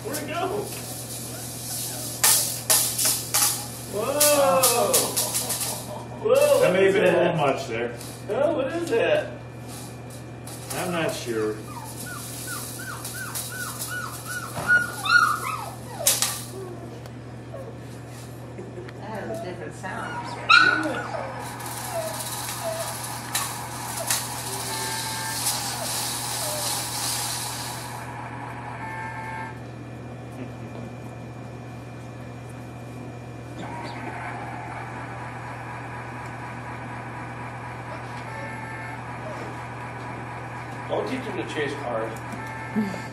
Where'd it go? Whoa! Whoa! That may have been a little much there. Oh, what is that? I'm not sure. That has a different sound. Don't teach him to chase cars.